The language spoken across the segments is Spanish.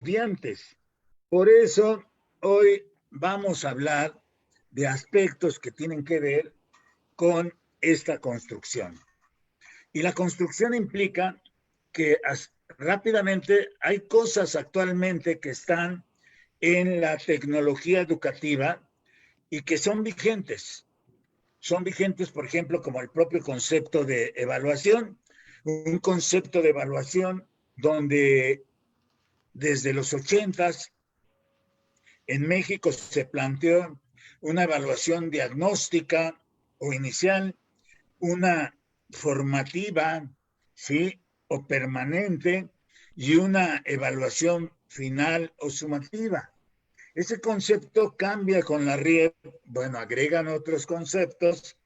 estudiantes. Por eso hoy vamos a hablar de aspectos que tienen que ver con esta construcción. Y la construcción implica que rápidamente hay cosas actualmente que están en la tecnología educativa y que son vigentes. Son vigentes, por ejemplo, como el propio concepto de evaluación, un concepto de evaluación donde desde los 80s en México se planteó una evaluación diagnóstica o inicial, una formativa, ¿sí? O permanente, y una evaluación final o sumativa. Ese concepto cambia con la RIEP, bueno, agregan otros conceptos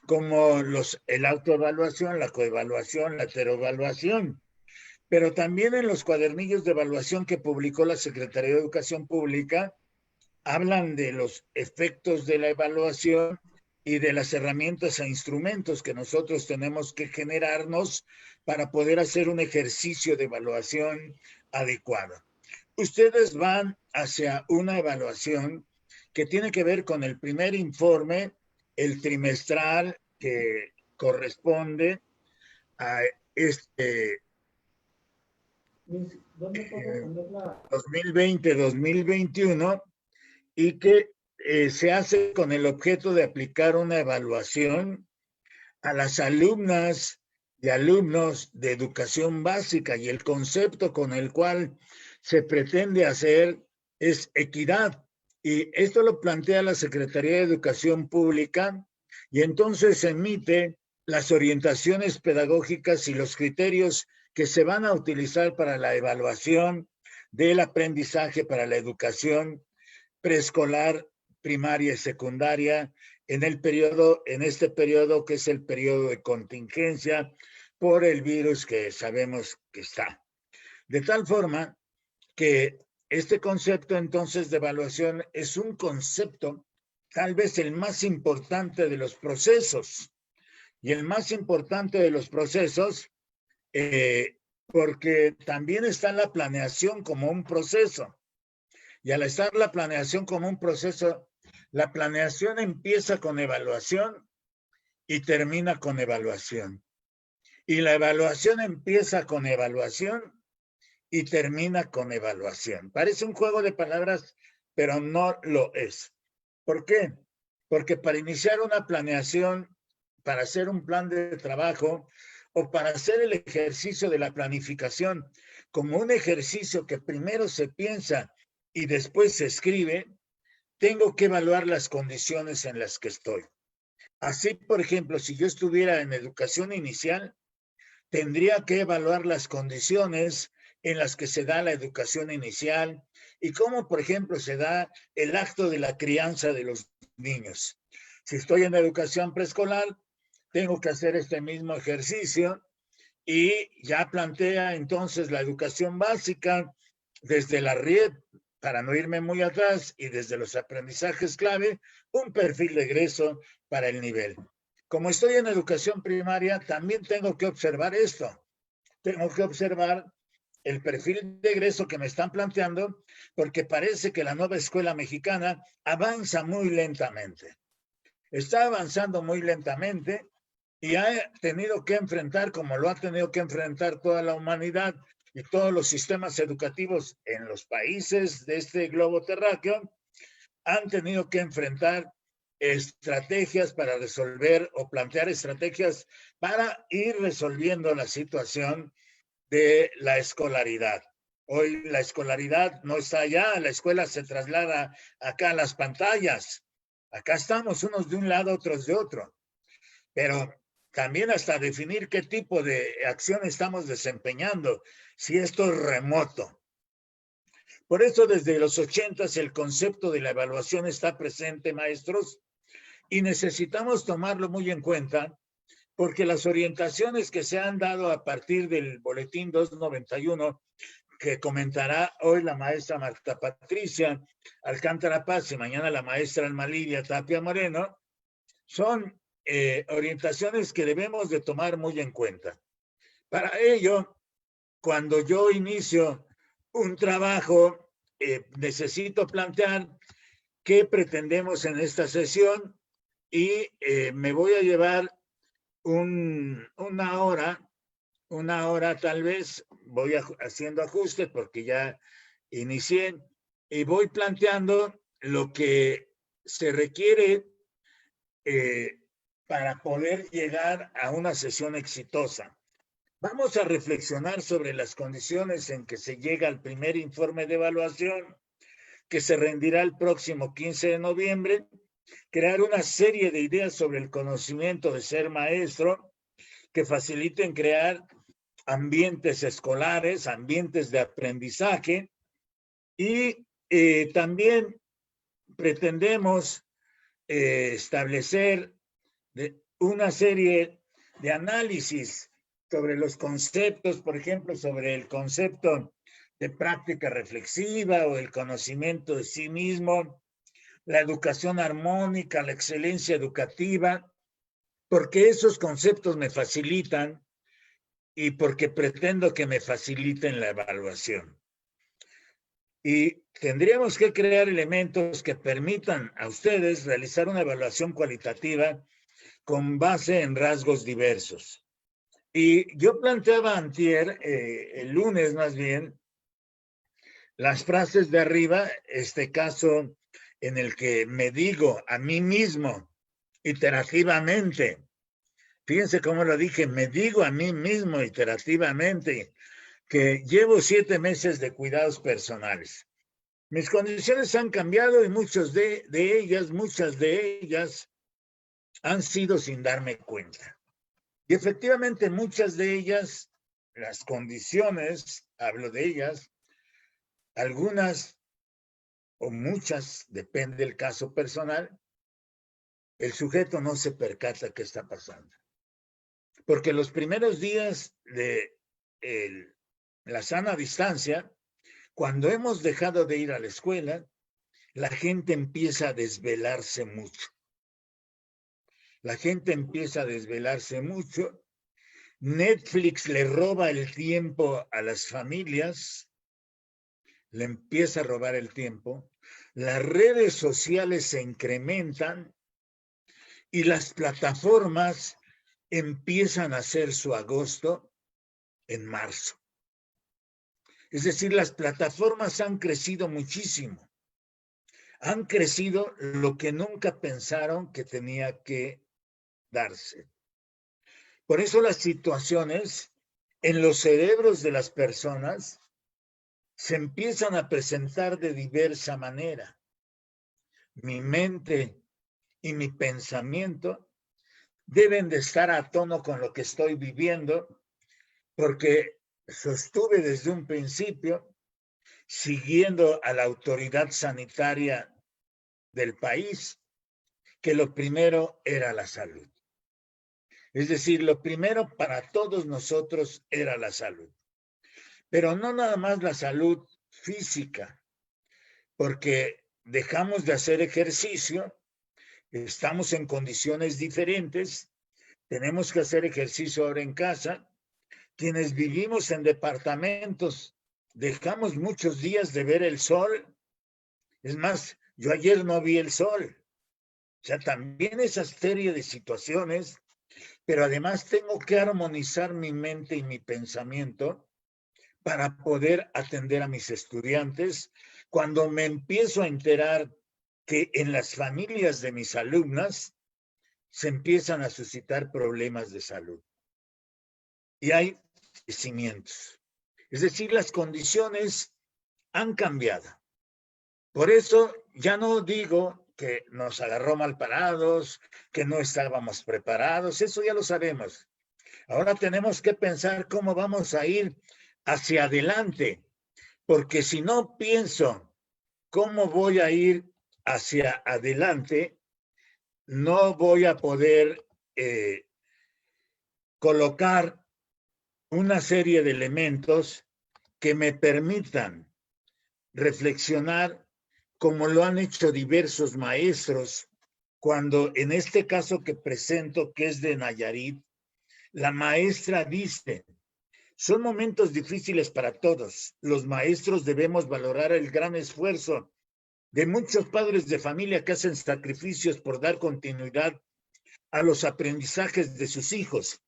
como la autoevaluación, la coevaluación, la heteroevaluación, pero también en los cuadernillos de evaluación que publicó la Secretaría de Educación Pública, hablan de los efectos de la evaluación y de las herramientas e instrumentos que nosotros tenemos que generarnos para poder hacer un ejercicio de evaluación adecuado. Ustedes van hacia una evaluación que tiene que ver con el primer informe, el trimestral que corresponde a este 2020-2021 y que se hace con el objeto de aplicar una evaluación a las alumnas y alumnos de educación básica, y el concepto con el cual se pretende hacer es equidad. Y esto lo plantea la Secretaría de Educación Pública y entonces emite las orientaciones pedagógicas y los criterios que se van a utilizar para la evaluación del aprendizaje para la educación preescolar, primaria y secundaria en este periodo que es el periodo de contingencia por el virus que sabemos que está. De tal forma que este concepto entonces de evaluación es un concepto tal vez el más importante de los procesos, y el más importante de los procesos porque también está la planeación como un proceso. Y al estar la planeación como un proceso, la planeación empieza con evaluación y termina con evaluación. Y la evaluación empieza con evaluación y termina con evaluación. Parece un juego de palabras, pero no lo es. ¿Por qué? Porque para iniciar una planeación, para hacer un plan de trabajo o para hacer el ejercicio de la planificación como un ejercicio que primero se piensa y después se escribe, tengo que evaluar las condiciones en las que estoy. Así, por ejemplo, si yo estuviera en educación inicial, tendría que evaluar las condiciones en las que se da la educación inicial y cómo, por ejemplo, se da el acto de la crianza de los niños. Si estoy en educación preescolar, tengo que hacer este mismo ejercicio y ya plantea entonces la educación básica desde la RIEP, para no irme muy atrás, y desde los aprendizajes clave, un perfil de egreso para el nivel. Como estoy en educación primaria, también tengo que observar esto. Tengo que observar el perfil de egreso que me están planteando, porque parece que la nueva escuela mexicana avanza muy lentamente. Está avanzando muy lentamente y ha tenido que enfrentar, como lo ha tenido que enfrentar toda la humanidad y todos los sistemas educativos en los países de este globo terráqueo, han tenido que enfrentar estrategias para resolver o plantear estrategias para ir resolviendo la situación de la escolaridad. Hoy la escolaridad no está allá, la escuela se traslada acá a las pantallas. Acá estamos unos de un lado, otros de otro. Pero también hasta definir qué tipo de acción estamos desempeñando, si esto es remoto. Por eso desde los 80s el concepto de la evaluación está presente, maestros, y necesitamos tomarlo muy en cuenta, porque las orientaciones que se han dado a partir del boletín 291, que comentará hoy la maestra Marta Patricia Alcántara Paz y mañana la maestra Alma Lidia Tapia Moreno, son orientaciones que debemos de tomar muy en cuenta. Para ello, cuando yo inicio un trabajo, necesito plantear qué pretendemos en esta sesión y me voy a llevar una hora tal vez, voy haciendo ajustes porque ya inicié y voy planteando lo que se requiere para poder llegar a una sesión exitosa. Vamos a reflexionar sobre las condiciones en que se llega al primer informe de evaluación, que se rendirá el próximo 15 de noviembre, crear una serie de ideas sobre el conocimiento de ser maestro que faciliten crear ambientes escolares, ambientes de aprendizaje, y también pretendemos establecer una serie de análisis sobre los conceptos, por ejemplo, sobre el concepto de práctica reflexiva o el conocimiento de sí mismo, la educación armónica, la excelencia educativa, porque esos conceptos me facilitan y porque pretendo que me faciliten la evaluación. Y tendríamos que crear elementos que permitan a ustedes realizar una evaluación cualitativa con base en rasgos diversos. Y yo planteaba antier, el lunes más bien, las frases de arriba, este caso en el que me digo a mí mismo iterativamente, fíjense cómo lo dije, me digo a mí mismo iterativamente que llevo 7 meses de cuidados personales. Mis condiciones han cambiado y muchas de ellas han sido sin darme cuenta. Y efectivamente muchas de ellas, las condiciones, hablo de ellas, algunas o muchas, depende del caso personal, el sujeto no se percata qué está pasando. Porque los primeros días de la sana distancia, cuando hemos dejado de ir a la escuela, la gente empieza a desvelarse mucho. Netflix le roba el tiempo a las familias, le empieza a robar el tiempo. Las redes sociales se incrementan y las plataformas empiezan a hacer su agosto en marzo. Es decir, las plataformas han crecido muchísimo. Han crecido lo que nunca pensaron que tenía que darse. Por eso las situaciones en los cerebros de las personas se empiezan a presentar de diversa manera. Mi mente y mi pensamiento deben de estar a tono con lo que estoy viviendo, porque sostuve desde un principio, siguiendo a la autoridad sanitaria del país, que lo primero era la salud. Es decir, lo primero para todos nosotros era la salud. Pero no nada más la salud física, porque dejamos de hacer ejercicio, estamos en condiciones diferentes, tenemos que hacer ejercicio ahora en casa. Quienes vivimos en departamentos, dejamos muchos días de ver el sol. Es más, yo ayer no vi el sol. O sea, también esa serie de situaciones, pero además tengo que armonizar mi mente y mi pensamiento para poder atender a mis estudiantes. Cuando me empiezo a enterar que en las familias de mis alumnas se empiezan a suscitar problemas de salud y hay fallecimientos. Es decir, las condiciones han cambiado. Por eso ya no digo que nos agarró mal parados, que no estábamos preparados, eso ya lo sabemos. Ahora tenemos que pensar cómo vamos a ir hacia adelante, porque si no pienso cómo voy a ir hacia adelante, no voy a poder colocar una serie de elementos que me permitan reflexionar como lo han hecho diversos maestros, cuando en este caso que presento, que es de Nayarit, la maestra dice, Son momentos difíciles para todos. Los maestros debemos valorar el gran esfuerzo de muchos padres de familia que hacen sacrificios por dar continuidad a los aprendizajes de sus hijos.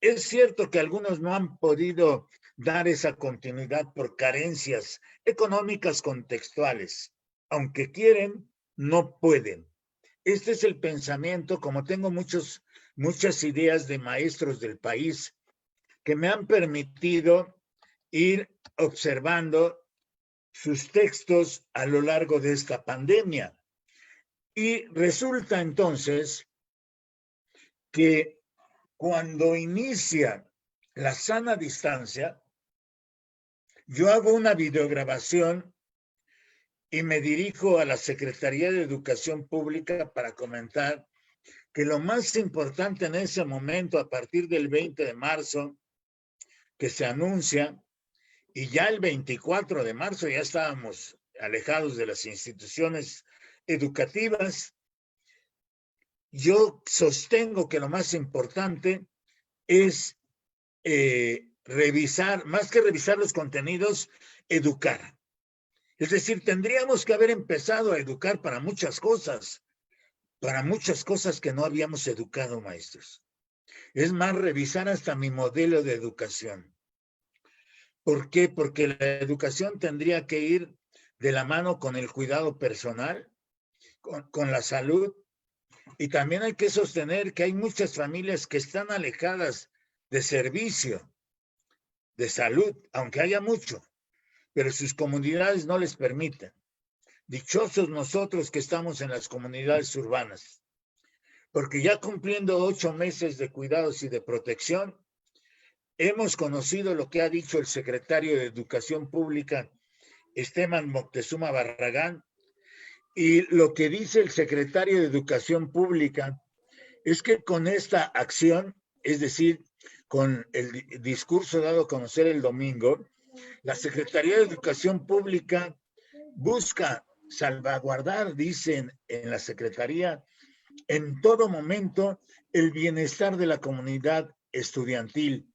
Es cierto que algunos no han podido dar esa continuidad por carencias económicas contextuales. Aunque quieren, no pueden. Este es el pensamiento, como tengo muchas ideas de maestros del país que me han permitido ir observando sus textos a lo largo de esta pandemia. Y resulta entonces que cuando inicia la sana distancia, yo hago una videograbación y me dirijo a la Secretaría de Educación Pública para comentar que lo más importante en ese momento, a partir del 20 de marzo, que se anuncia, y ya el 24 de marzo ya estábamos alejados de las instituciones educativas, yo sostengo que lo más importante es revisar, más que revisar los contenidos, educar. Es decir, tendríamos que haber empezado a educar para muchas cosas que no habíamos educado, maestros. Es más, revisar hasta mi modelo de educación. ¿Por qué? Porque la educación tendría que ir de la mano con el cuidado personal, con la salud, y también hay que sostener que hay muchas familias que están alejadas de servicio, de salud, aunque haya mucho, pero sus comunidades no les permiten. Dichosos nosotros que estamos en las comunidades urbanas, porque ya cumpliendo 8 meses de cuidados y de protección, hemos conocido lo que ha dicho el secretario de Educación Pública, Esteban Moctezuma Barragán, y lo que dice el secretario de Educación Pública es que con esta acción, es decir, con el discurso dado a conocer el domingo, la Secretaría de Educación Pública busca salvaguardar, dicen en la Secretaría, en todo momento el bienestar de la comunidad estudiantil,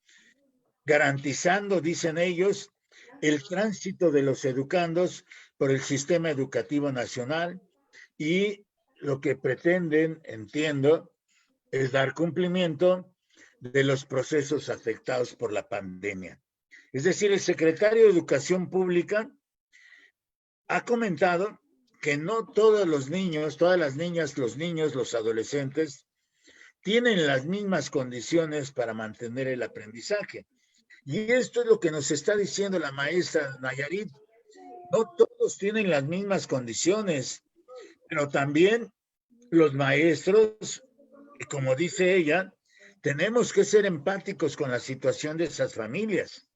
garantizando, dicen ellos, el tránsito de los educandos por el sistema educativo nacional, y lo que pretenden, entiendo, es dar cumplimiento de los procesos afectados por la pandemia. Es decir, el secretario de Educación Pública ha comentado que no todos los niños, todas las niñas, los niños, los adolescentes tienen las mismas condiciones para mantener el aprendizaje. Y esto es lo que nos está diciendo la maestra Nayarit. No todos tienen las mismas condiciones, pero también los maestros, como dice ella, tenemos que ser empáticos con la situación de esas familias.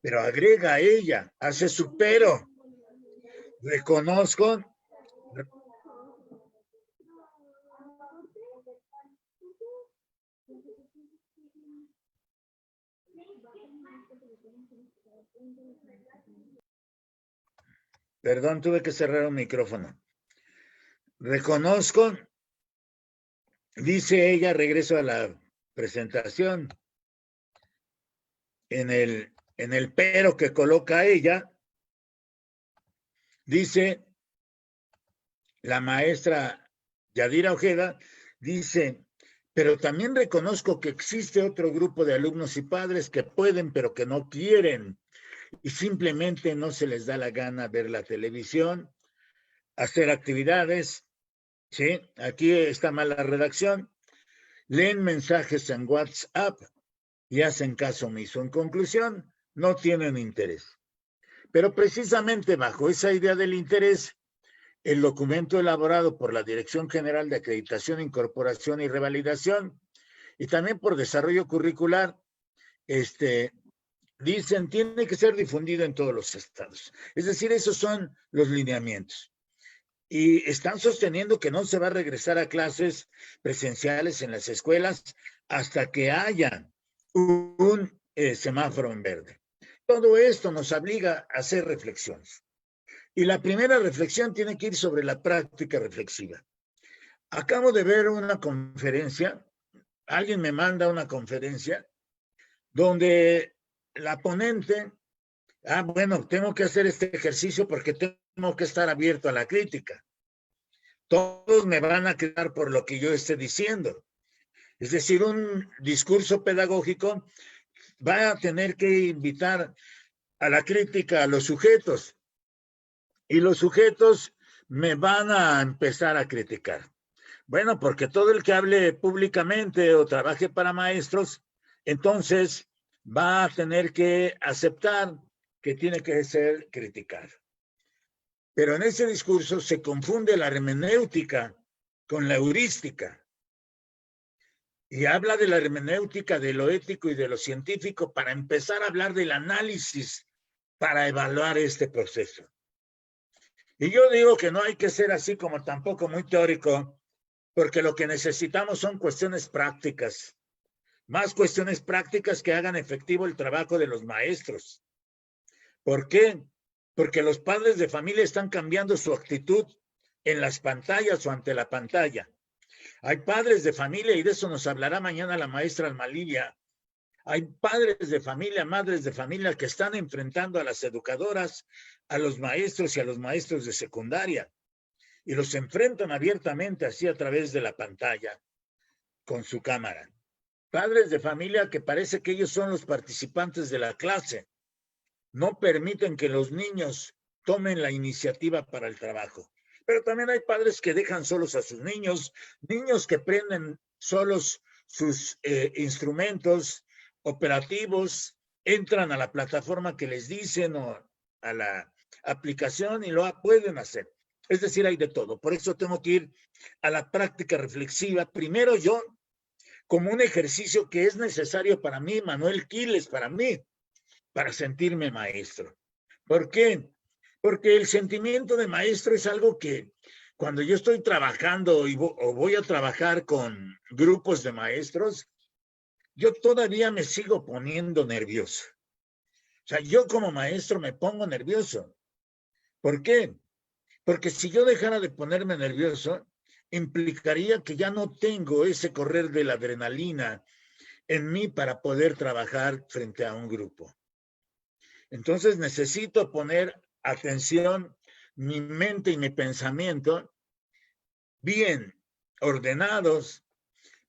Pero agrega ella, hace su pero. Reconozco. Perdón, tuve que cerrar un micrófono. Reconozco, dice ella, regreso a la presentación, en el pero que coloca ella, dice la maestra Yadira Ojeda, dice, pero también reconozco que existe otro grupo de alumnos y padres que pueden, pero que no quieren, y simplemente no se les da la gana ver la televisión, hacer actividades, ¿sí? Aquí está mala redacción, leen mensajes en WhatsApp y hacen caso omiso. En conclusión, no tienen interés. Pero precisamente bajo esa idea del interés, el documento elaborado por la Dirección General de Acreditación, Incorporación y Revalidación, y también por Desarrollo Curricular, dicen, tiene que ser difundido en todos los estados. Es decir, esos son los lineamientos. Y están sosteniendo que no se va a regresar a clases presenciales en las escuelas hasta que haya un semáforo en verde. Todo esto nos obliga a hacer reflexiones. Y la primera reflexión tiene que ir sobre la práctica reflexiva. Acabo de ver una conferencia, alguien me manda una conferencia donde la ponente, bueno, tengo que hacer este ejercicio porque tengo que estar abierto a la crítica. Todos me van a quedar por lo que yo esté diciendo. Es decir, un discurso pedagógico va a tener que invitar a la crítica a los sujetos, y los sujetos me van a empezar a criticar. Bueno, porque todo el que hable públicamente o trabaje para maestros, entonces va a tener que aceptar que tiene que ser criticado. Pero en ese discurso se confunde la hermenéutica con la heurística. Y habla de la hermenéutica, de lo ético y de lo científico para empezar a hablar del análisis para evaluar este proceso. Y yo digo que no hay que ser así como tampoco muy teórico, porque lo que necesitamos son cuestiones prácticas, más cuestiones prácticas que hagan efectivo el trabajo de los maestros. ¿Por qué? Porque los padres de familia están cambiando su actitud en las pantallas o ante la pantalla. Hay padres de familia, y de eso nos hablará mañana la maestra Almalivia. Hay padres de familia, madres de familia que están enfrentando a las educadoras, a los maestros y a los maestros de secundaria, y los enfrentan abiertamente así a través de la pantalla con su cámara. Padres de familia que parece que ellos son los participantes de la clase. No permiten que los niños tomen la iniciativa para el trabajo. Pero también hay padres que dejan solos a sus niños, niños que prenden solos sus instrumentos operativos, entran a la plataforma que les dicen o a la aplicación y lo pueden hacer. Es decir, hay de todo. Por eso tengo que ir a la práctica reflexiva. Primero yo, como un ejercicio que es necesario para mí, Manuel Quiles, para mí, para sentirme maestro. ¿Por qué? Porque el sentimiento de maestro es algo que cuando yo estoy trabajando o voy a trabajar con grupos de maestros, yo todavía me sigo poniendo nervioso. O sea, yo como maestro me pongo nervioso. ¿Por qué? Porque si yo dejara de ponerme nervioso, implicaría que ya no tengo ese correr de la adrenalina en mí para poder trabajar frente a un grupo. Entonces necesito poner atención, mi mente y mi pensamiento bien ordenados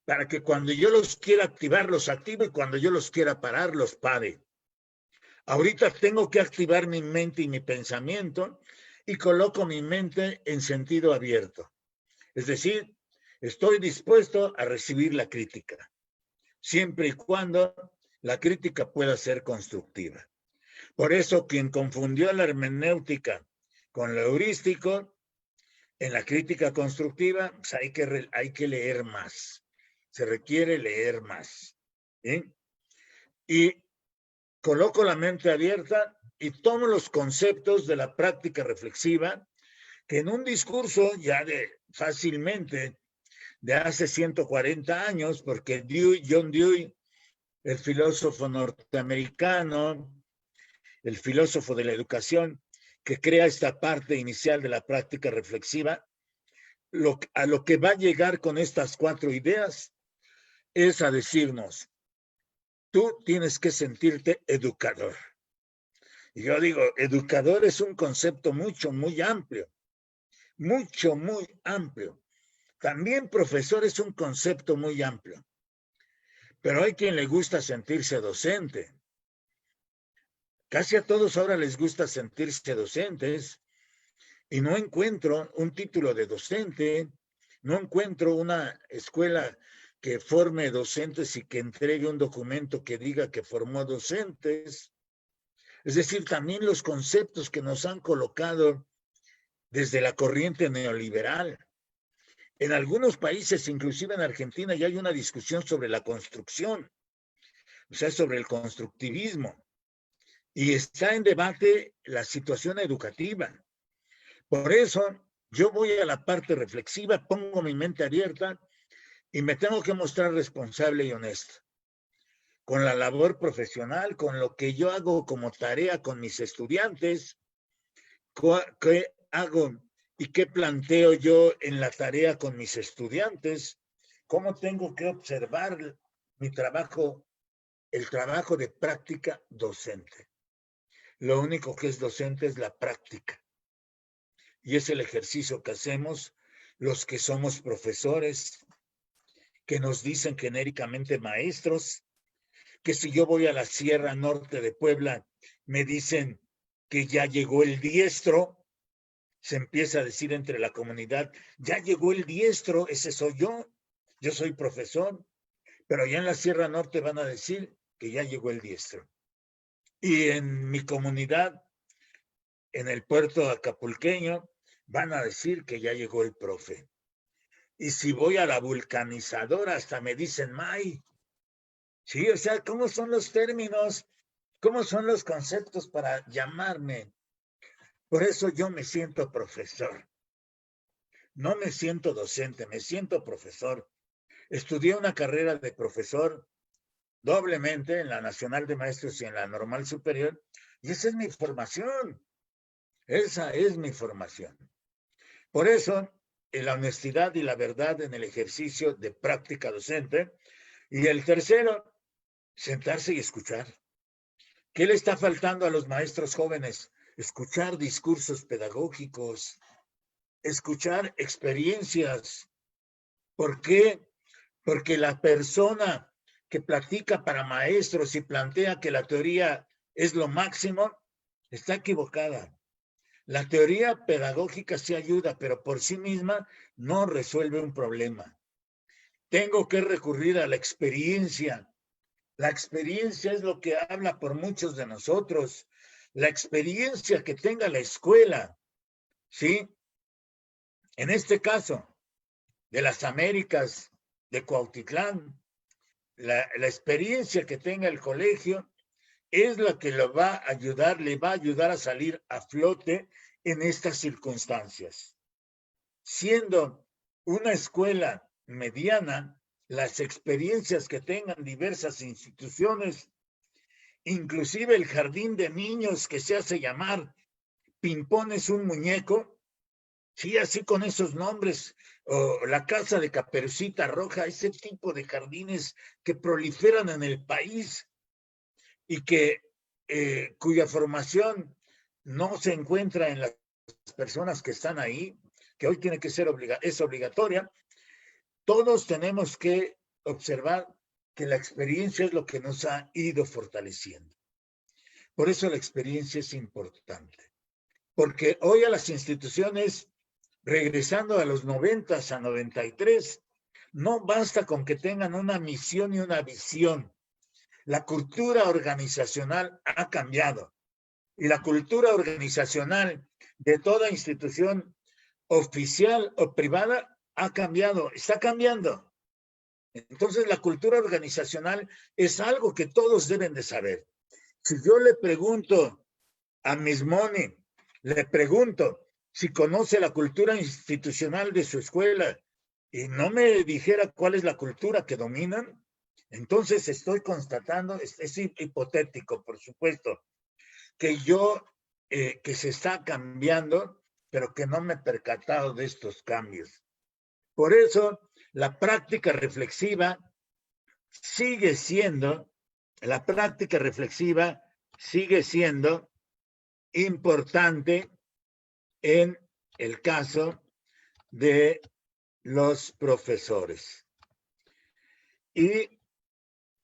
para que cuando yo los quiera activar, los active y cuando yo los quiera parar, los pare. Ahorita tengo que activar mi mente y mi pensamiento y coloco mi mente en sentido abierto. Es decir, estoy dispuesto a recibir la crítica, siempre y cuando la crítica pueda ser constructiva. Por eso, quien confundió la hermenéutica con lo heurístico, en la crítica constructiva, pues hay que leer más. Se requiere leer más. ¿Sí? Y coloco la mente abierta y tomo los conceptos de la práctica reflexiva, que en un discurso ya fácilmente de hace 140 años, porque John Dewey, el filósofo norteamericano, el filósofo de la educación, que crea esta parte inicial de la práctica reflexiva, a lo que va a llegar con estas 4 ideas es a decirnos, tú tienes que sentirte educador. Y yo digo, educador es un concepto muy amplio, muy amplio. También profesor es un concepto muy amplio. Pero hay quien le gusta sentirse docente. Casi a todos ahora les gusta sentirse docentes y no encuentro un título de docente, no encuentro una escuela que forme docentes y que entregue un documento que diga que formó docentes. Es decir, también los conceptos que nos han colocado desde la corriente neoliberal. En algunos países, inclusive en Argentina, ya hay una discusión sobre la construcción, o sea, sobre el constructivismo. Y está en debate la situación educativa. Por eso yo voy a la parte reflexiva, pongo mi mente abierta y me tengo que mostrar responsable y honesto con la labor profesional, con lo que yo hago como tarea con mis estudiantes, qué hago y qué planteo yo en la tarea con mis estudiantes, cómo tengo que observar mi trabajo el trabajo de práctica docente. Lo único que es docente es la práctica. Y es el ejercicio que hacemos los que somos profesores, que nos dicen genéricamente maestros, que si yo voy a la Sierra Norte de Puebla, me dicen que ya llegó el diestro, se empieza a decir entre la comunidad, ya llegó el diestro, ese soy yo soy profesor, pero allá en la Sierra Norte van a decir que ya llegó el diestro. Y en mi comunidad, en el puerto acapulqueño, van a decir que ya llegó el profe. Y si voy a la vulcanizadora, hasta me dicen, May. Sí, o sea, ¿cómo son los términos? ¿Cómo son los conceptos para llamarme? Por eso yo me siento profesor. No me siento docente, me siento profesor. Estudié una carrera de profesor doblemente en la Nacional de Maestros y en la Normal Superior, y esa es mi formación. Esa es mi formación. Por eso, la honestidad y la verdad en el ejercicio de práctica docente. Y el tercero, sentarse y escuchar. ¿Qué le está faltando a los maestros jóvenes? Escuchar discursos pedagógicos, escuchar experiencias. ¿Por qué? Porque la persona que platica para maestros y plantea que la teoría es lo máximo, está equivocada. La teoría pedagógica sí ayuda, pero por sí misma no resuelve un problema. Tengo que recurrir a la experiencia. La experiencia es lo que habla por muchos de nosotros. La experiencia que tenga la escuela, ¿sí? En este caso, de las Américas, de Cuautitlán, la experiencia que tenga el colegio es la que lo va a ayudar, le va a ayudar a salir a flote en estas circunstancias. Siendo una escuela mediana, las experiencias que tengan diversas instituciones, inclusive el jardín de niños que se hace llamar Pimpones un muñeco, sí, así con esos nombres, o la casa de Caperucita Roja, ese tipo de jardines que proliferan en el país y que cuya formación no se encuentra en las personas que están ahí, que hoy tiene que ser es obligatoria. Todos tenemos que observar que la experiencia es lo que nos ha ido fortaleciendo. Por eso la experiencia es importante. Porque hoy a las instituciones, regresando a los 90 a 93, no basta con que tengan una misión y una visión. La cultura organizacional ha cambiado. Y la cultura organizacional de toda institución oficial o privada ha cambiado, está cambiando. Entonces, la cultura organizacional es algo que todos deben de saber. Si yo le pregunto a Miss Moni, le pregunto si conoce la cultura institucional de su escuela y no me dijera cuál es la cultura que dominan, entonces estoy constatando, es hipotético, por supuesto, que que se está cambiando, pero que no me he percatado de estos cambios. Por eso, la práctica reflexiva sigue siendo importante en el caso de los profesores. Y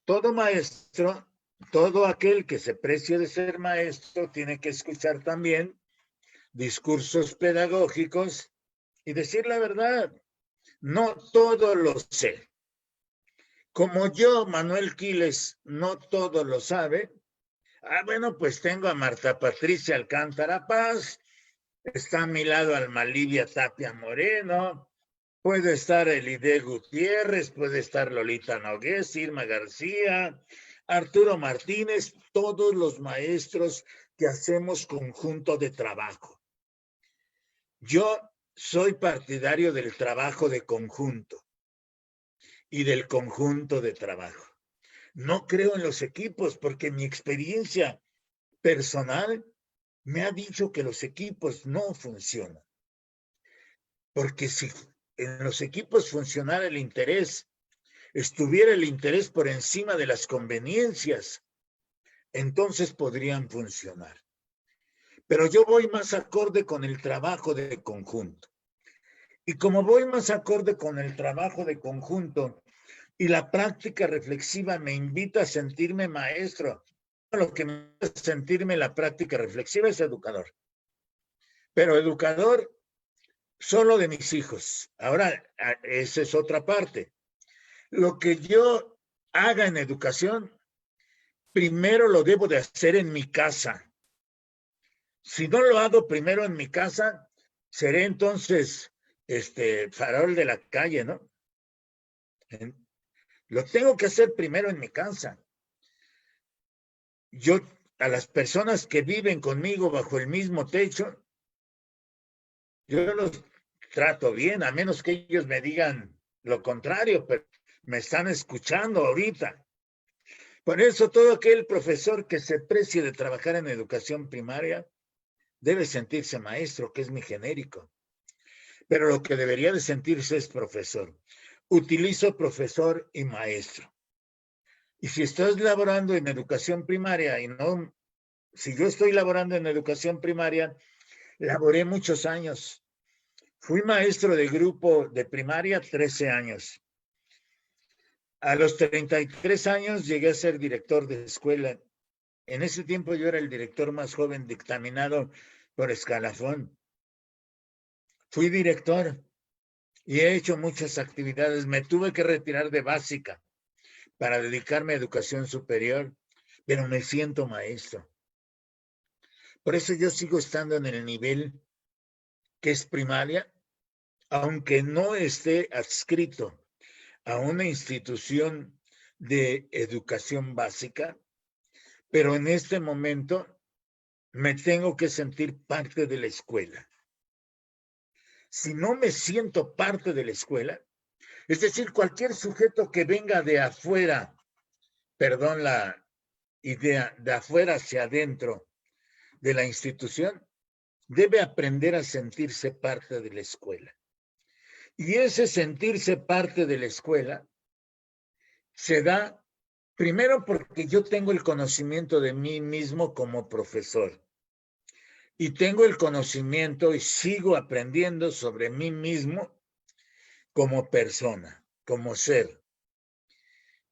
todo maestro, todo aquel que se precie de ser maestro, tiene que escuchar también discursos pedagógicos y decir la verdad. No todo lo sé. Como yo, Manuel Quiles, no todo lo sabe. Bueno, pues tengo a Marta Patricia Alcántara Paz, está a mi lado Alma Livia Tapia Moreno, puede estar Elide Gutiérrez, puede estar Lolita Nogués, Irma García, Arturo Martínez, todos los maestros que hacemos conjunto de trabajo. Yo soy partidario del trabajo de conjunto y del conjunto de trabajo. No creo en los equipos porque mi experiencia personal me ha dicho que los equipos no funcionan. Porque si en los equipos funcionara el interés estuviera el interés por encima de las conveniencias, entonces podrían funcionar. Pero yo voy más acorde con el trabajo de conjunto. Y como voy más acorde con el trabajo de conjunto y la práctica reflexiva me invita a sentirme maestro, lo que me hace sentirme la práctica reflexiva es educador. Pero educador solo de mis hijos. Ahora, esa es otra parte. Lo que yo haga en educación, primero lo debo de hacer en mi casa. Si no lo hago primero en mi casa, seré entonces farol de la calle, ¿no? Lo tengo que hacer primero en mi casa. Yo, a las personas que viven conmigo bajo el mismo techo, yo los trato bien, a menos que ellos me digan lo contrario, pero me están escuchando ahorita. Por eso todo aquel profesor que se precie de trabajar en educación primaria debe sentirse maestro, que es mi genérico. Pero lo que debería de sentirse es profesor. Utilizo profesor y maestro. Y si estás laborando en educación primaria y no, si yo estoy laborando en educación primaria, laboré muchos años. Fui maestro de grupo de primaria 13 años. A los 33 años llegué a ser director de escuela. En ese tiempo yo era el director más joven dictaminado por escalafón. Fui director y he hecho muchas actividades. Me tuve que retirar de básica para dedicarme a educación superior, pero me siento maestro. Por eso yo sigo estando en el nivel que es primaria, aunque no esté adscrito a una institución de educación básica, pero en este momento me tengo que sentir parte de la escuela. Si no me siento parte de la escuela, es decir, cualquier sujeto que venga de afuera, perdón la idea, de afuera hacia adentro de la institución, debe aprender a sentirse parte de la escuela. Y ese sentirse parte de la escuela se da primero porque yo tengo el conocimiento de mí mismo como profesor. Y tengo el conocimiento y sigo aprendiendo sobre mí mismo como persona, como ser.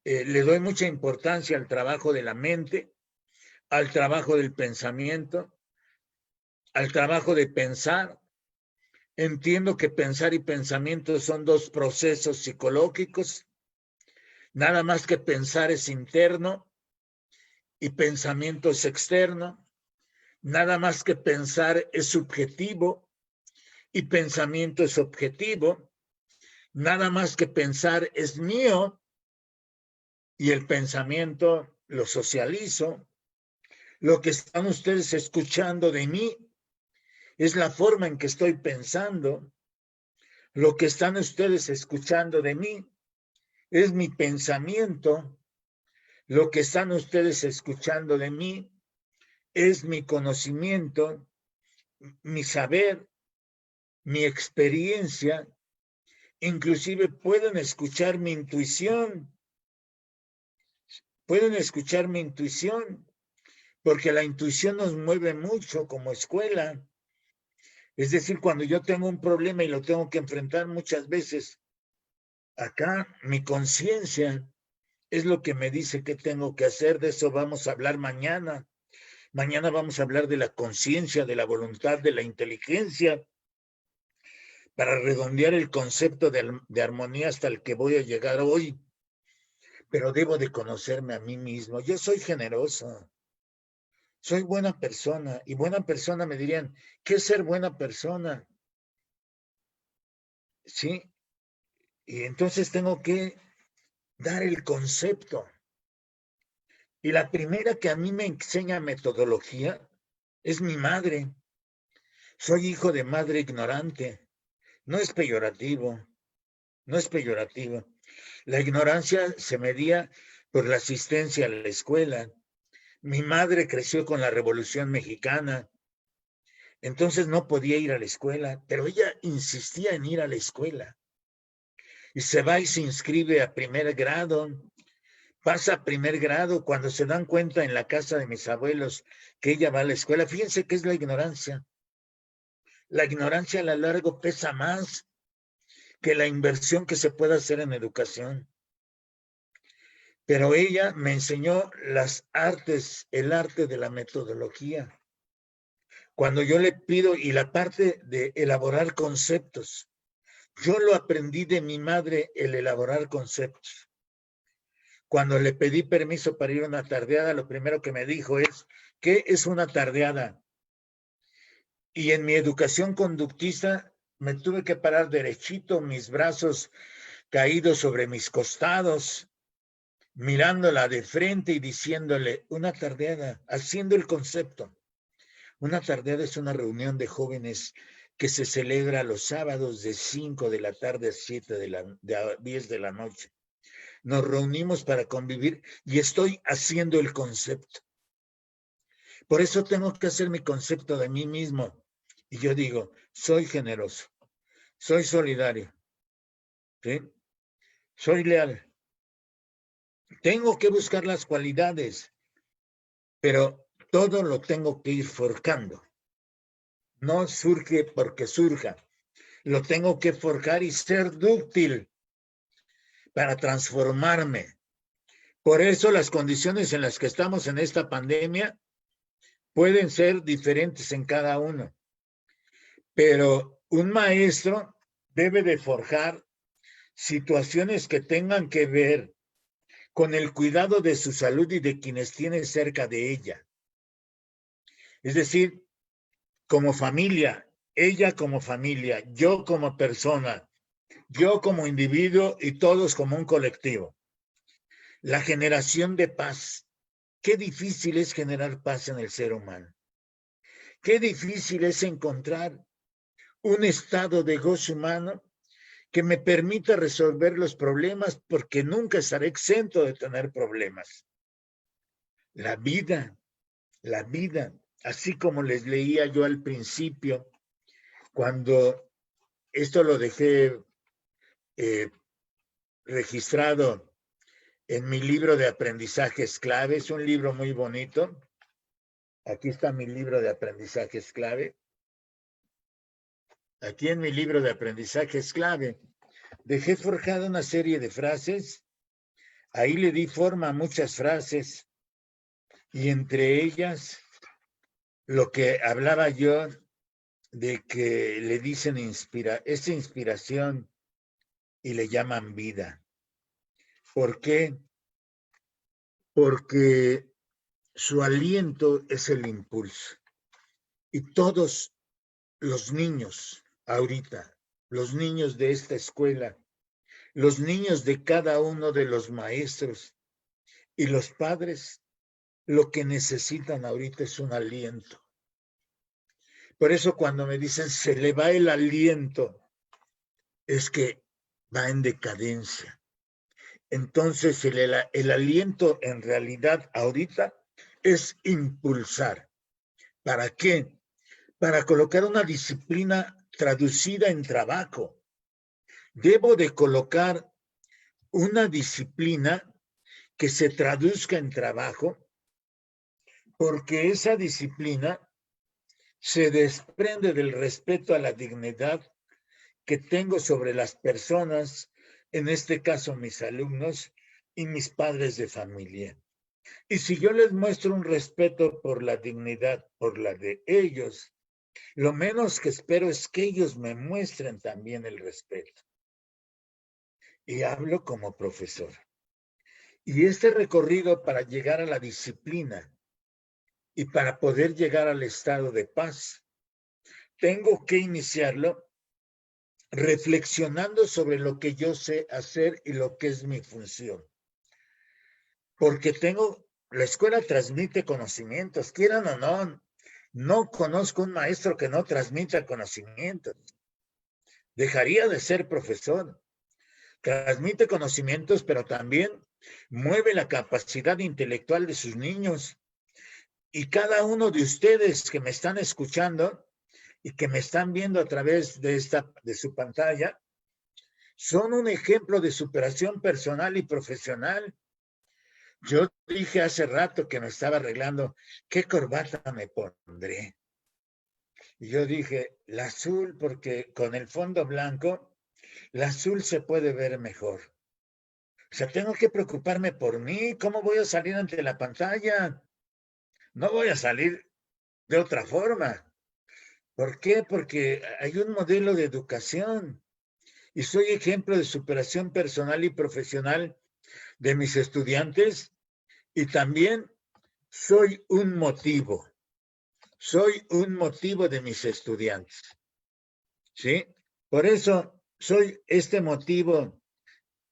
Le doy mucha importancia al trabajo de la mente, al trabajo del pensamiento, al trabajo de pensar. Entiendo que pensar y pensamiento son dos procesos psicológicos. Nada más que pensar es interno y pensamiento es externo. Nada más que pensar es subjetivo y pensamiento es objetivo. Nada más que pensar es mío y el pensamiento lo socializo. Lo que están ustedes escuchando de mí es la forma en que estoy pensando. Lo que están ustedes escuchando de mí es mi pensamiento. Lo que están ustedes escuchando de mí es mi conocimiento, mi saber, mi experiencia. Inclusive pueden escuchar mi intuición. Pueden escuchar mi intuición, porque la intuición nos mueve mucho como escuela. Es decir, cuando yo tengo un problema y lo tengo que enfrentar muchas veces, acá mi conciencia es lo que me dice qué tengo que hacer. De eso vamos a hablar mañana. Mañana vamos a hablar de la conciencia, de la voluntad, de la inteligencia, para redondear el concepto de armonía hasta el que voy a llegar hoy. Pero debo de conocerme a mí mismo. Yo soy generoso. Soy buena persona. Y buena persona me dirían, ¿qué es ser buena persona? Sí. Y entonces tengo que dar el concepto. Y la primera que a mí me enseña metodología es mi madre. Soy hijo de madre ignorante. No es peyorativo. No es peyorativo. La ignorancia se medía por la asistencia a la escuela. Mi madre creció con la Revolución Mexicana. Entonces no podía ir a la escuela, pero ella insistía en ir a la escuela. y se va y se inscribe a primer grado, pasa a primer grado, cuando se dan cuenta en la casa de mis abuelos que ella va a la escuela. Fíjense que es la ignorancia. La ignorancia a la largo pesa más que la inversión que se pueda hacer en educación. Pero ella me enseñó las artes, el arte de la metodología. Cuando yo le pido, y la parte de elaborar conceptos, yo lo aprendí de mi madre, el elaborar conceptos. Cuando le pedí permiso para ir a una tardeada, lo primero que me dijo es, ¿qué es una tardeada? Y en mi educación conductista me tuve que parar derechito, mis brazos caídos sobre mis costados, mirándola de frente y diciéndole, una tardeada, haciendo el concepto. Una tardeada es una reunión de jóvenes que se celebra los sábados de 5 de la tarde a 10 de la noche. Nos reunimos para convivir y estoy haciendo el concepto. Por eso tengo que hacer mi concepto de mí mismo. Y yo digo, soy generoso, soy solidario, ¿sí? Soy leal. Tengo que buscar las cualidades, pero todo lo tengo que ir forjando. No surge porque surja. Lo tengo que forjar y ser dúctil para transformarme. Por eso las condiciones en las que estamos en esta pandemia pueden ser diferentes en cada uno. Pero un maestro debe de forjar situaciones que tengan que ver con el cuidado de su salud y de quienes tienen cerca de ella. Es decir, como familia, ella como familia, yo como persona, yo como individuo y todos como un colectivo. La generación de paz. Qué difícil es generar paz en el ser humano. Qué difícil es encontrar un estado de gozo humano que me permita resolver los problemas, porque nunca estaré exento de tener problemas. La vida, así como les leía yo al principio, cuando esto lo dejé registrado en mi libro de aprendizajes clave, es un libro muy bonito. Aquí está mi libro de aprendizajes clave. Aquí en mi libro de aprendizajes clave dejé forjada una serie de frases. Ahí le di forma a muchas frases y entre ellas lo que hablaba yo de que le dicen esa inspiración y le llaman vida. ¿Por qué? Porque su aliento es el impulso. Y todos los niños ahorita, los niños de esta escuela, los niños de cada uno de los maestros y los padres, lo que necesitan ahorita es un aliento. Por eso cuando me dicen se le va el aliento, es que va en decadencia. Entonces el aliento en realidad ahorita es impulsar. ¿Para qué? Para colocar una disciplina traducida en trabajo. Debo de colocar una disciplina que se traduzca en trabajo, porque esa disciplina se desprende del respeto a la dignidad que tengo sobre las personas, en este caso mis alumnos y mis padres de familia. Y si yo les muestro un respeto por la dignidad, por la de ellos, lo menos que espero es que ellos me muestren también el respeto. Y hablo como profesor. Y este recorrido para llegar a la disciplina y para poder llegar al estado de paz, tengo que iniciarlo reflexionando sobre lo que yo sé hacer y lo que es mi función. Porque la escuela transmite conocimientos, quieran o no. No conozco un maestro que no transmita conocimientos. Dejaría de ser profesor. Transmite conocimientos, pero también mueve la capacidad intelectual de sus niños. Y cada uno de ustedes que me están escuchando y que me están viendo a través de su pantalla, son un ejemplo de superación personal y profesional. Yo dije hace rato que me estaba arreglando, ¿qué corbata me pondré? Y yo dije, la azul, porque con el fondo blanco, la azul se puede ver mejor. O sea, tengo que preocuparme por mí. ¿Cómo voy a salir ante la pantalla? No voy a salir de otra forma. ¿Por qué? Porque hay un modelo de educación y soy ejemplo de superación personal y profesional de mis estudiantes y también soy un motivo de mis estudiantes, ¿sí? Por eso soy este motivo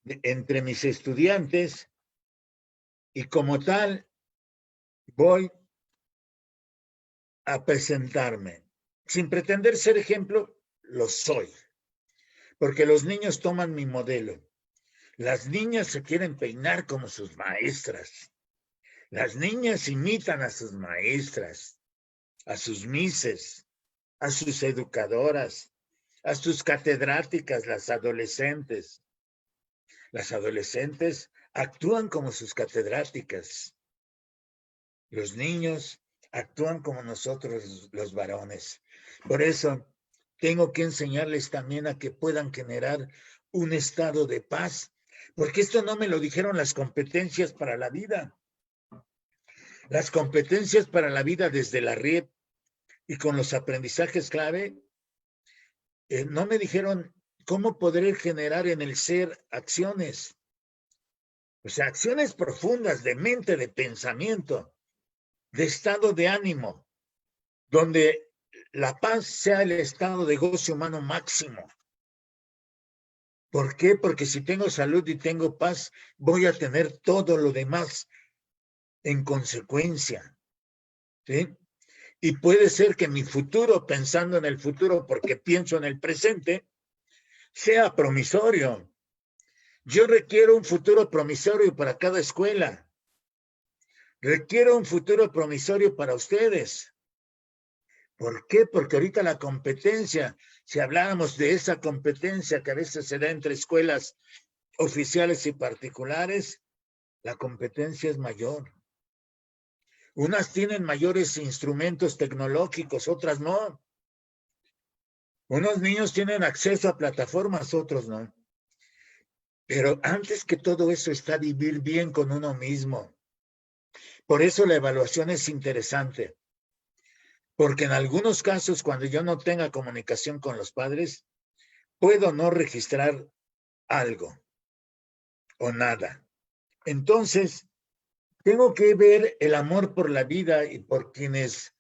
entre mis estudiantes y como tal voy a presentarme. Sin pretender ser ejemplo, lo soy, porque los niños toman mi modelo. Las niñas se quieren peinar como sus maestras. Las niñas imitan a sus maestras, a sus mises, a sus educadoras, a sus catedráticas, las adolescentes. Las adolescentes actúan como sus catedráticas. Los niños actúan como nosotros los varones. Por eso tengo que enseñarles también a que puedan generar un estado de paz, porque esto no me lo dijeron las competencias para la vida. Las competencias para la vida desde la RIEP y con los aprendizajes clave, no me dijeron cómo poder generar en el ser acciones. O sea, acciones profundas de mente, de pensamiento, de estado de ánimo, donde la paz sea el estado de goce humano máximo. ¿Por qué? Porque si tengo salud y tengo paz, voy a tener todo lo demás en consecuencia. ¿Sí? Y puede ser que mi futuro, pensando en el futuro porque pienso en el presente, sea promisorio. Yo requiero un futuro promisorio para cada escuela. Requiero un futuro promisorio para ustedes. ¿Por qué? Porque ahorita la competencia, si habláramos de esa competencia que a veces se da entre escuelas oficiales y particulares, la competencia es mayor. Unas tienen mayores instrumentos tecnológicos, otras no. Unos niños tienen acceso a plataformas, otros no. Pero antes que todo eso está vivir bien con uno mismo. Por eso la evaluación es interesante. Porque en algunos casos, cuando yo no tenga comunicación con los padres, puedo no registrar algo o nada. Entonces, tengo que ver el amor por la vida y por quienes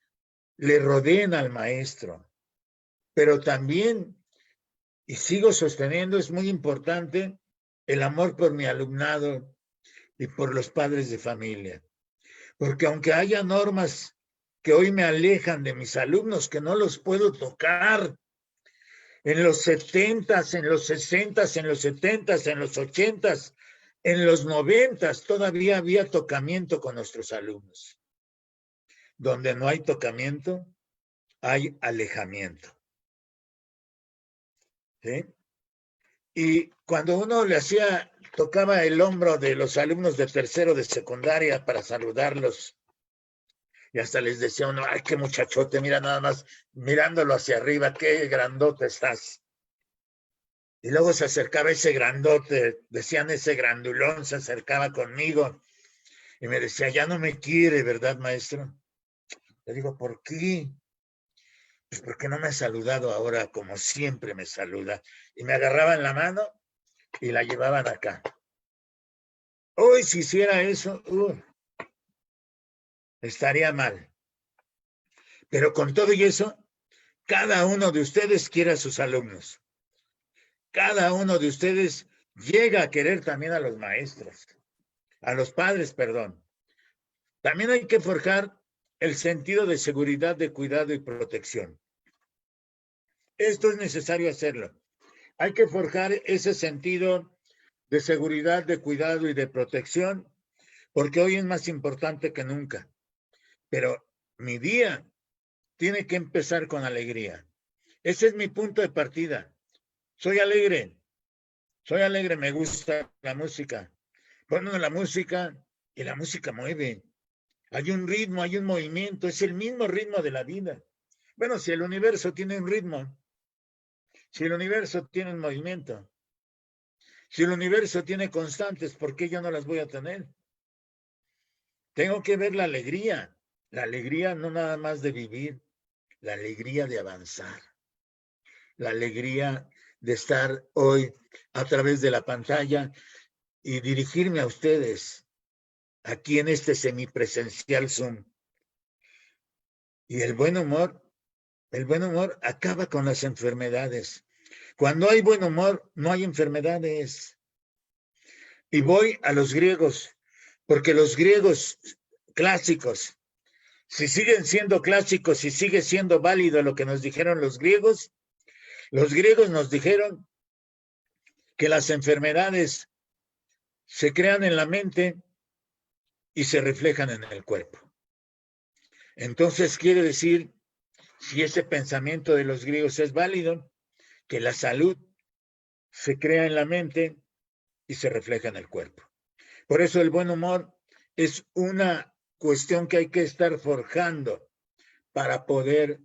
le rodeen al maestro. Pero también, y sigo sosteniendo, es muy importante el amor por mi alumnado y por los padres de familia. Porque aunque haya normas que hoy me alejan de mis alumnos, que no los puedo tocar, en los 70s, en los 60s, en los 70s, en los 80s, en los 90s, todavía había tocamiento con nuestros alumnos. Donde no hay tocamiento, hay alejamiento. ¿Sí? Y cuando uno le tocaba el hombro de los alumnos de tercero de secundaria para saludarlos, y hasta les decía uno, ay, qué muchachote, mira nada más, mirándolo hacia arriba, qué grandote estás. Y luego se acercaba ese grandote, decían ese grandulón, se acercaba conmigo y me decía, ya no me quiere, ¿verdad, maestro? Le digo, ¿por qué? Pues porque no me ha saludado ahora como siempre me saluda. Y me agarraban la mano y la llevaban acá. Hoy si hiciera eso, estaría mal. Pero con todo y eso, cada uno de ustedes quiere a sus alumnos. Cada uno de ustedes llega a querer también a los maestros, a los padres, perdón. También hay que forjar el sentido de seguridad, de cuidado y protección. Esto es necesario hacerlo. Hay que forjar ese sentido de seguridad, de cuidado y de protección, porque hoy es más importante que nunca. Pero mi día tiene que empezar con alegría. Ese es mi punto de partida. Soy alegre, Soy alegre, me gusta la música. Pongo la música y la música mueve. Hay un ritmo, hay un movimiento, es el mismo ritmo de la vida. Bueno, si el universo tiene un ritmo, si el universo tiene un movimiento, si el universo tiene constantes, ¿por qué yo no las voy a tener? Tengo que ver la alegría no nada más de vivir, la alegría de avanzar, la alegría de estar hoy a través de la pantalla y dirigirme a ustedes aquí en este semipresencial Zoom. Y el buen humor acaba con las enfermedades. Cuando hay buen humor, no hay enfermedades. Y voy a los griegos, porque los griegos clásicos, si siguen siendo clásicos, si sigue siendo válido lo que nos dijeron los griegos nos dijeron que las enfermedades se crean en la mente y se reflejan en el cuerpo. Entonces quiere decir, si ese pensamiento de los griegos es válido, que la salud se crea en la mente y se refleja en el cuerpo. Por eso el buen humor es una cuestión que hay que estar forjando para poder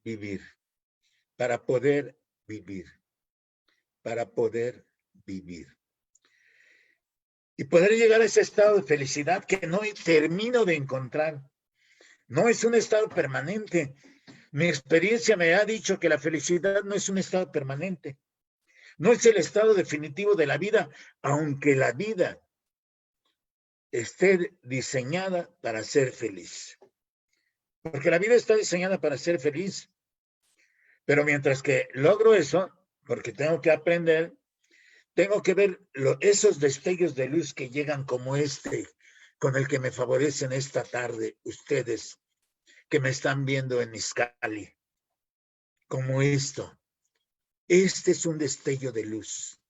vivir, para poder vivir, para poder vivir. Y poder llegar a ese estado de felicidad que no termino de encontrar. No es un estado permanente. Mi experiencia me ha dicho que la felicidad no es un estado permanente. No es el estado definitivo de la vida, aunque la vida esté diseñada para ser feliz. Porque la vida está diseñada para ser feliz. Pero mientras que logro eso, porque tengo que aprender, tengo que ver esos destellos de luz que llegan como este, con el que me favorecen esta tarde, ustedes que me están viendo en Izcalli, como esto. Este es un destello de luz.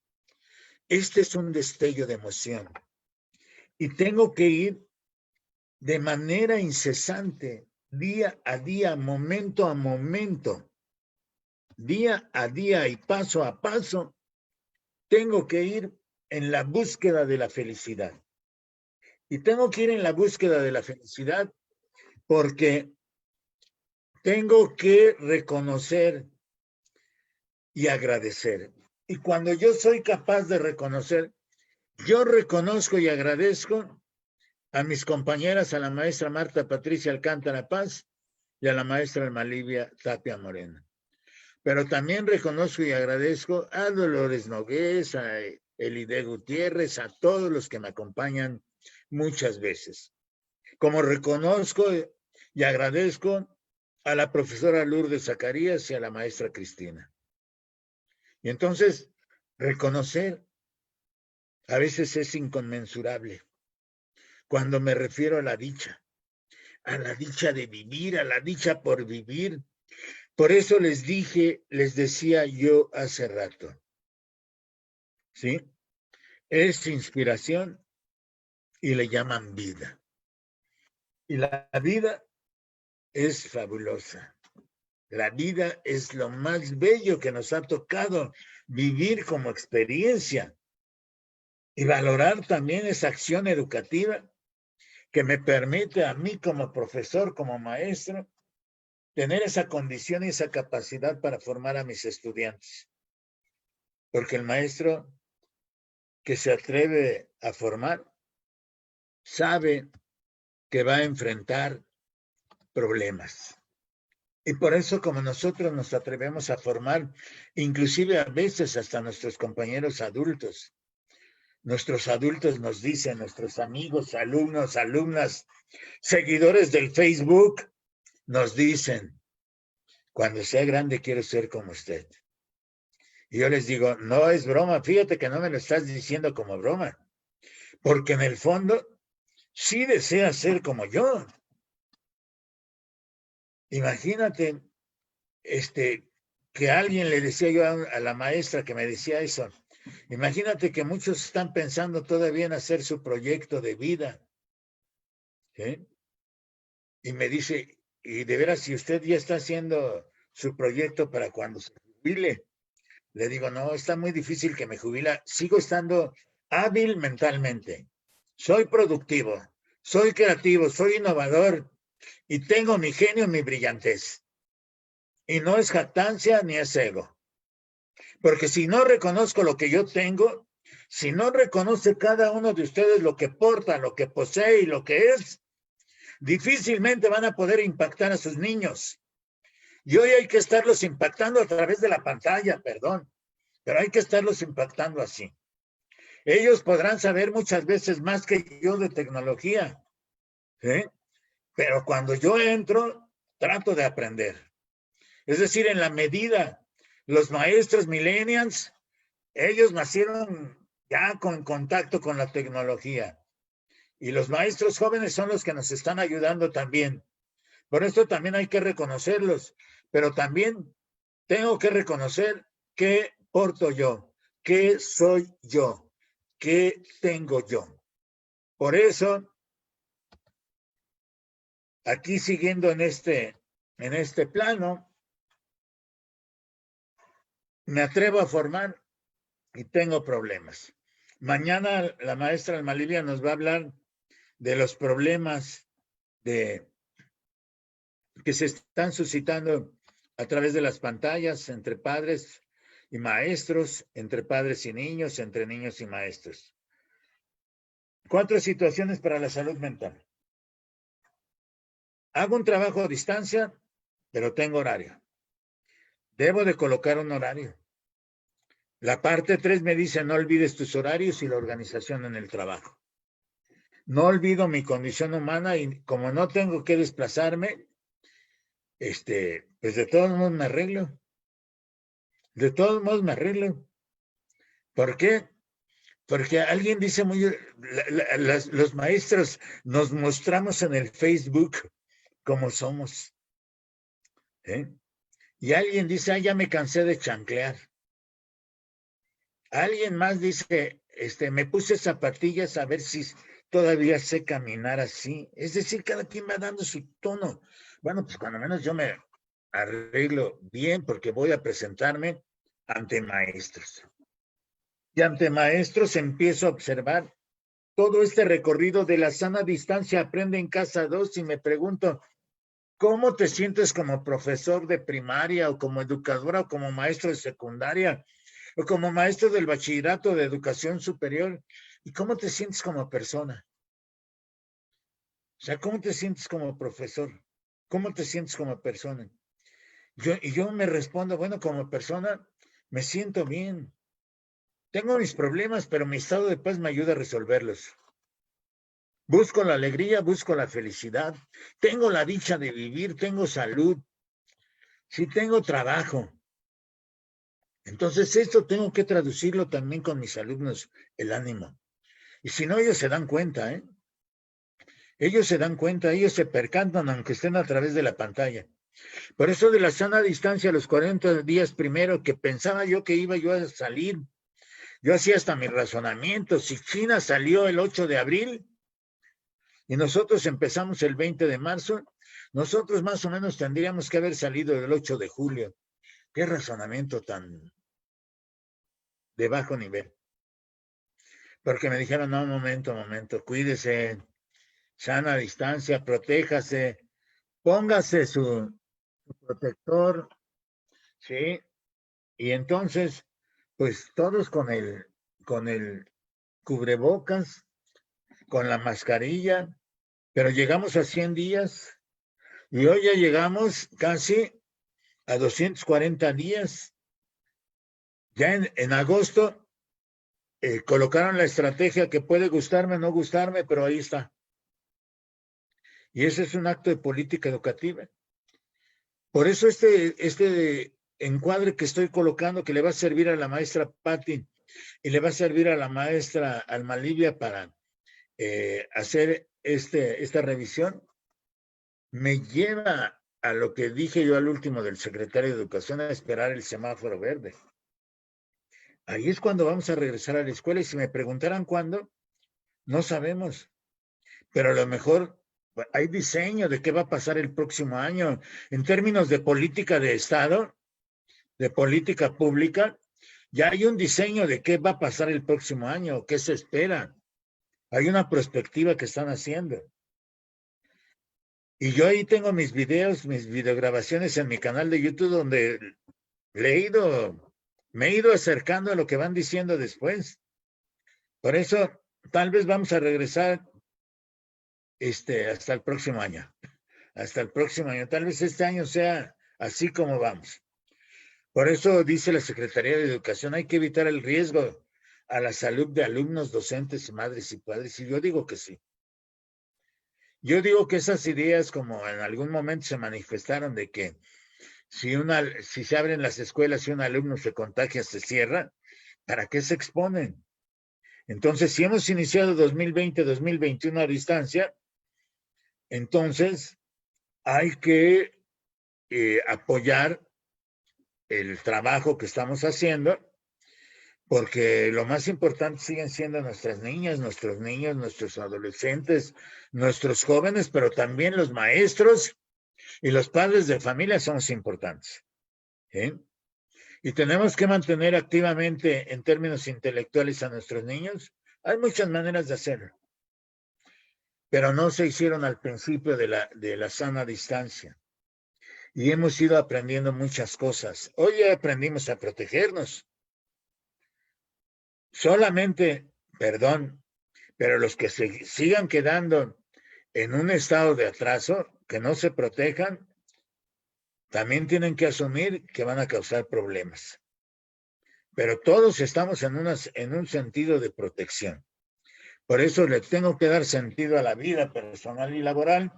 Este es un destello de emoción. Y tengo que ir de manera incesante, día a día, momento a momento, día a día y paso a paso, tengo que ir en la búsqueda de la felicidad. Y tengo que ir en la búsqueda de la felicidad porque tengo que reconocer y agradecer. Y cuando yo soy capaz de reconocer, yo reconozco y agradezco a mis compañeras, a la maestra Marta Patricia Alcántara Paz y a la maestra Alma Livia Tapia Moreno. Pero también reconozco y agradezco a Dolores Nogués, a Elide Gutiérrez, a todos los que me acompañan muchas veces. Como reconozco y agradezco a la profesora Lourdes Zacarías y a la maestra Cristina. Y entonces, reconocer a veces es inconmensurable. Cuando me refiero a la dicha de vivir, a la dicha por vivir. Por eso les decía yo hace rato, ¿sí? Es inspiración y le llaman vida. Y la vida es fabulosa. La vida es lo más bello que nos ha tocado vivir como experiencia y valorar también esa acción educativa que me permite a mí como profesor, como maestro, tener esa condición y esa capacidad para formar a mis estudiantes. Porque el maestro que se atreve a formar sabe que va a enfrentar problemas. Y por eso, como nosotros nos atrevemos a formar, inclusive a veces hasta nuestros compañeros adultos, nuestros adultos nos dicen, nuestros amigos, alumnos, alumnas, seguidores del Facebook, nos dicen, cuando sea grande quiero ser como usted. Y yo les digo, no es broma, fíjate que no me lo estás diciendo como broma, porque en el fondo sí deseas ser como yo. Imagínate, que alguien le decía yo a la maestra que me decía eso, imagínate que muchos están pensando todavía en hacer su proyecto de vida, ¿sí? Y me dice, y de veras, si usted ya está haciendo su proyecto para cuando se jubile, Le digo, no, está muy difícil que me jubila. Sigo estando hábil mentalmente. Soy productivo, soy creativo, soy innovador y tengo mi genio y mi brillantez. Y no es jactancia ni es ego. Porque si no reconozco lo que yo tengo, si no reconoce cada uno de ustedes lo que porta, lo que posee y lo que es, difícilmente van a poder impactar a sus niños. Y hoy hay que estarlos impactando a través de la pantalla, perdón, pero hay que estarlos impactando así. Ellos podrán saber muchas veces más que yo de tecnología, ¿sí? Pero cuando yo entro, trato de aprender. Es decir, en la medida, los maestros millennials, ellos nacieron ya con contacto con la tecnología. Y los maestros jóvenes son los que nos están ayudando también. Por esto también hay que reconocerlos, pero también tengo que reconocer qué porto yo, qué soy yo, qué tengo yo. Por eso, aquí siguiendo en este plano, me atrevo a formar y tengo problemas. Mañana la maestra Alma Lilia nos va a hablar de los problemas que se están suscitando a través de las pantallas entre padres y maestros, entre padres y niños, entre niños y maestros. 4 situaciones para la salud mental. Hago un trabajo a distancia, pero tengo horario. Debo de colocar un horario. La parte 3 me dice, no olvides tus horarios y la organización en el trabajo. No olvido mi condición humana y como no tengo que desplazarme, pues de todos modos me arreglo. De todos modos me arreglo. ¿Por qué? Porque alguien dice los maestros nos mostramos en el Facebook como somos. ¿Eh? Y alguien dice, ya me cansé de chanclear. Alguien más dice, me puse zapatillas a ver si todavía sé caminar así. Es decir, cada quien va dando su tono. Bueno, pues cuando menos yo me arreglo bien porque voy a presentarme ante maestros. Y ante maestros empiezo a observar todo este recorrido de la sana distancia, aprende en casa 2 y me pregunto, ¿cómo te sientes como profesor de primaria o como educadora o como maestro de secundaria o como maestro del bachillerato de educación superior? ¿Y cómo te sientes como persona? O sea, ¿cómo te sientes como profesor? ¿Cómo te sientes como persona? Yo me respondo, bueno, como persona me siento bien. Tengo mis problemas, pero mi estado de paz me ayuda a resolverlos. Busco la alegría, busco la felicidad. Tengo la dicha de vivir, tengo salud. Sí, tengo trabajo. Entonces, esto tengo que traducirlo también con mis alumnos, el ánimo. Y si no, ellos se dan cuenta, ¿eh? Ellos se dan cuenta, ellos se percatan, aunque estén a través de la pantalla. Por eso de la sana distancia, los 40 días primero, que pensaba yo que iba yo a salir, yo hacía hasta mi razonamiento. Si China salió el 8 de abril y nosotros empezamos el 20 de marzo, nosotros más o menos tendríamos que haber salido el 8 de julio. Qué razonamiento tan de bajo nivel. Porque me dijeron, no, momento, cuídese, sana distancia, protéjase, póngase su protector, ¿sí? Y entonces, pues todos con el cubrebocas, con la mascarilla, pero llegamos a 100 días y hoy ya llegamos casi a 240 días. Ya en agosto colocaron la estrategia que puede gustarme o no gustarme, pero ahí está. Y ese es un acto de política educativa. Por eso este encuadre que estoy colocando, que le va a servir a la maestra Patti y le va a servir a la maestra Alma Lilia para hacer esta revisión, me lleva a lo que dije yo al último del secretario de Educación, a esperar el semáforo verde. Ahí es cuando vamos a regresar a la escuela y si me preguntaran cuándo, no sabemos, pero a lo mejor hay diseño de qué va a pasar el próximo año en términos de política de Estado, de política pública. Ya hay un diseño de qué va a pasar el próximo año, qué se espera. Hay una perspectiva que están haciendo. Y yo ahí tengo mis videos, mis videograbaciones en mi canal de YouTube donde me he ido acercando a lo que van diciendo después. Por eso, tal vez vamos a regresar hasta el próximo año. Hasta el próximo año. Tal vez este año sea así como vamos. Por eso dice la Secretaría de Educación, hay que evitar el riesgo a la salud de alumnos, docentes, madres y padres. Y yo digo que sí. Yo digo que esas ideas, como en algún momento se manifestaron de que si se abren las escuelas y un alumno se contagia, se cierra, ¿para qué se exponen? Entonces, si hemos iniciado 2020, 2021 a distancia, entonces hay que apoyar el trabajo que estamos haciendo, porque lo más importante siguen siendo nuestras niñas, nuestros niños, nuestros adolescentes, nuestros jóvenes, pero también los maestros y los padres de familia somos importantes. ¿Sí? Y tenemos que mantener activamente en términos intelectuales a nuestros niños. Hay muchas maneras de hacerlo, pero no se hicieron al principio de la sana distancia. Y hemos ido aprendiendo muchas cosas. Hoy ya aprendimos a protegernos. Solamente, perdón, pero los que se sigan quedando en un estado de atraso, que no se protejan, también tienen que asumir que van a causar problemas. Pero todos estamos en un sentido de protección. Por eso le tengo que dar sentido a la vida personal y laboral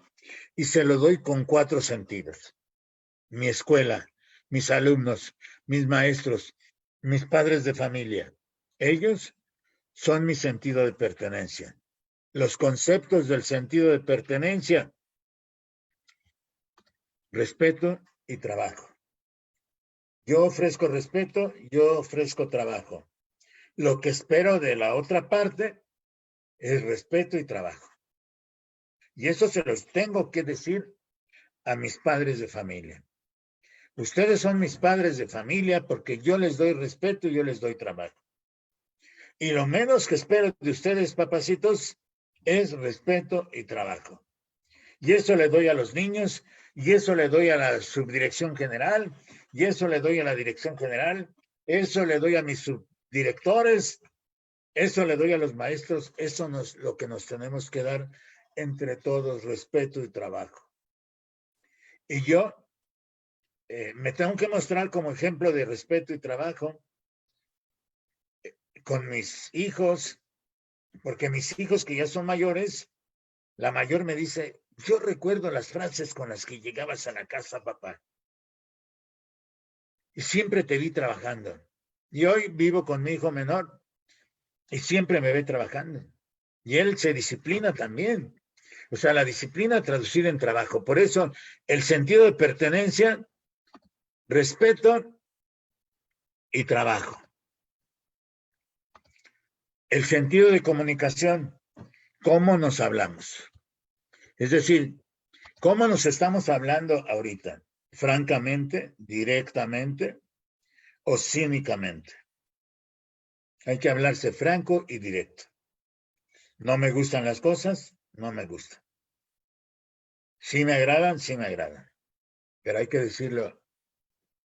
y se lo doy con 4 sentidos. Mi escuela, mis alumnos, mis maestros, mis padres de familia. Ellos son mi sentido de pertenencia. Los conceptos del sentido de pertenencia: respeto y trabajo. Yo ofrezco respeto, yo ofrezco trabajo. Lo que espero de la otra parte es respeto y trabajo. Y eso se los tengo que decir a mis padres de familia. Ustedes son mis padres de familia porque yo les doy respeto y yo les doy trabajo. Y lo menos que espero de ustedes, papacitos, es respeto y trabajo. Y eso le doy a los niños, y eso le doy a la subdirección general, y eso le doy a la dirección general, eso le doy a mis subdirectores, eso le doy a los maestros. Eso es lo que nos tenemos que dar entre todos: respeto y trabajo. Y yo me tengo que mostrar como ejemplo de respeto y trabajo con mis hijos, porque mis hijos que ya son mayores, la mayor me dice: yo recuerdo las frases con las que llegabas a la casa, papá, y siempre te vi trabajando. Y hoy vivo con mi hijo menor y siempre me ve trabajando. Y él se disciplina también. O sea, la disciplina traducida en trabajo. Por eso el sentido de pertenencia, respeto y trabajo. El sentido de comunicación, cómo nos hablamos. Es decir, cómo nos estamos hablando ahorita, francamente, directamente o cínicamente. Hay que hablarse franco y directo. No me gustan las cosas, no me gustan. Sí me agradan, sí me agradan. Pero hay que decirlo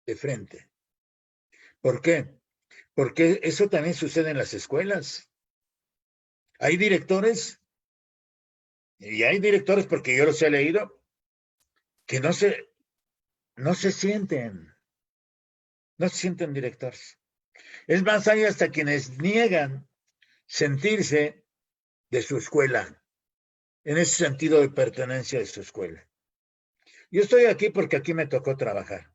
de frente. ¿Por qué? Porque eso también sucede en las escuelas. Hay directores, y hay directores porque yo los he leído, que no se sienten directores. Es más, hay hasta quienes niegan sentirse de su escuela, en ese sentido de pertenencia de su escuela. Yo estoy aquí porque aquí me tocó trabajar.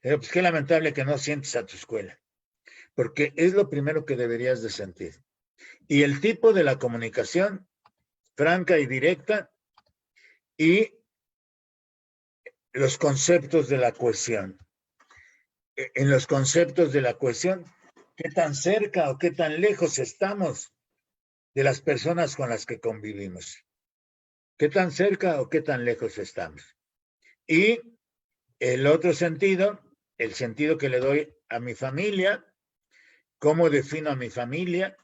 Pero pues qué lamentable que no sientes a tu escuela, porque es lo primero que deberías de sentir. Y el tipo de la comunicación franca y directa, y los conceptos de la cohesión. En los conceptos de la cohesión, ¿qué tan cerca o qué tan lejos estamos de las personas con las que convivimos? ¿Qué tan cerca o qué tan lejos estamos? Y el otro sentido el sentido que le doy a mi familia, cómo defino a mi familia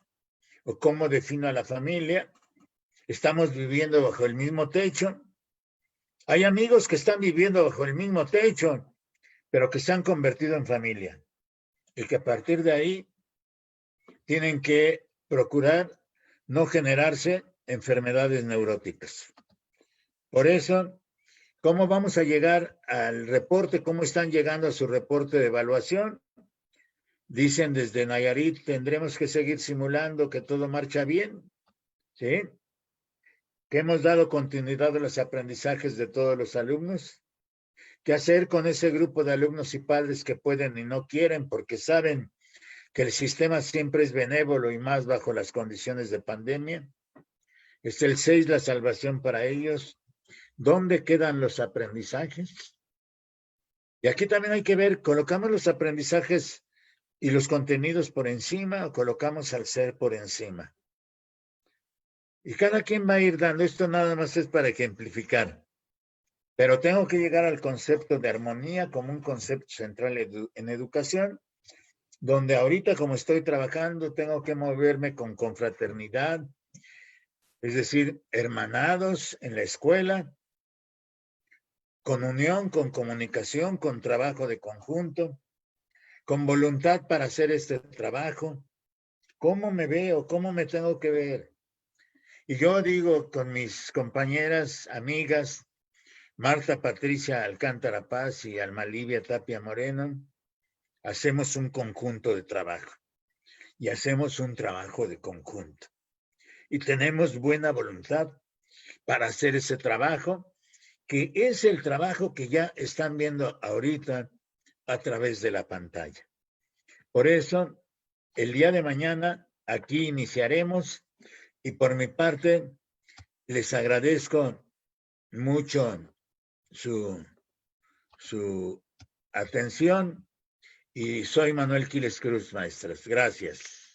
o cómo defino a la familia. Estamos viviendo bajo el mismo techo. Hay amigos que están viviendo bajo el mismo techo, pero que se han convertido en familia y que a partir de ahí tienen que procurar no generarse enfermedades neuróticas. Por eso, ¿cómo vamos a llegar al reporte? ¿Cómo están llegando a su reporte de evaluación? Dicen desde Nayarit, tendremos que seguir simulando que todo marcha bien, ¿sí? Que hemos dado continuidad a los aprendizajes de todos los alumnos. ¿Qué hacer con ese grupo de alumnos y padres que pueden y no quieren porque saben que el sistema siempre es benévolo y más bajo las condiciones de pandemia? ¿Es el 6 la salvación para ellos? ¿Dónde quedan los aprendizajes? Y aquí también hay que ver, ¿colocamos los aprendizajes y los contenidos por encima o colocamos al ser por encima? Y cada quien va a ir dando, esto nada más es para ejemplificar, pero tengo que llegar al concepto de armonía como un concepto central en educación, donde ahorita como estoy trabajando tengo que moverme con confraternidad, es decir, hermanados en la escuela, con unión, con comunicación, con trabajo de conjunto, con voluntad para hacer este trabajo. ¿Cómo me veo? ¿Cómo me tengo que ver? Y yo digo con mis compañeras, amigas, Marta Patricia Alcántara Paz y Alma Livia Tapia Moreno, hacemos un conjunto de trabajo y hacemos un trabajo de conjunto. Y tenemos buena voluntad para hacer ese trabajo, que es el trabajo que ya están viendo ahorita a través de la pantalla. Por eso, el día de mañana aquí iniciaremos y por mi parte les agradezco mucho su atención y soy Manuel Quiles Cruz, maestros. Gracias.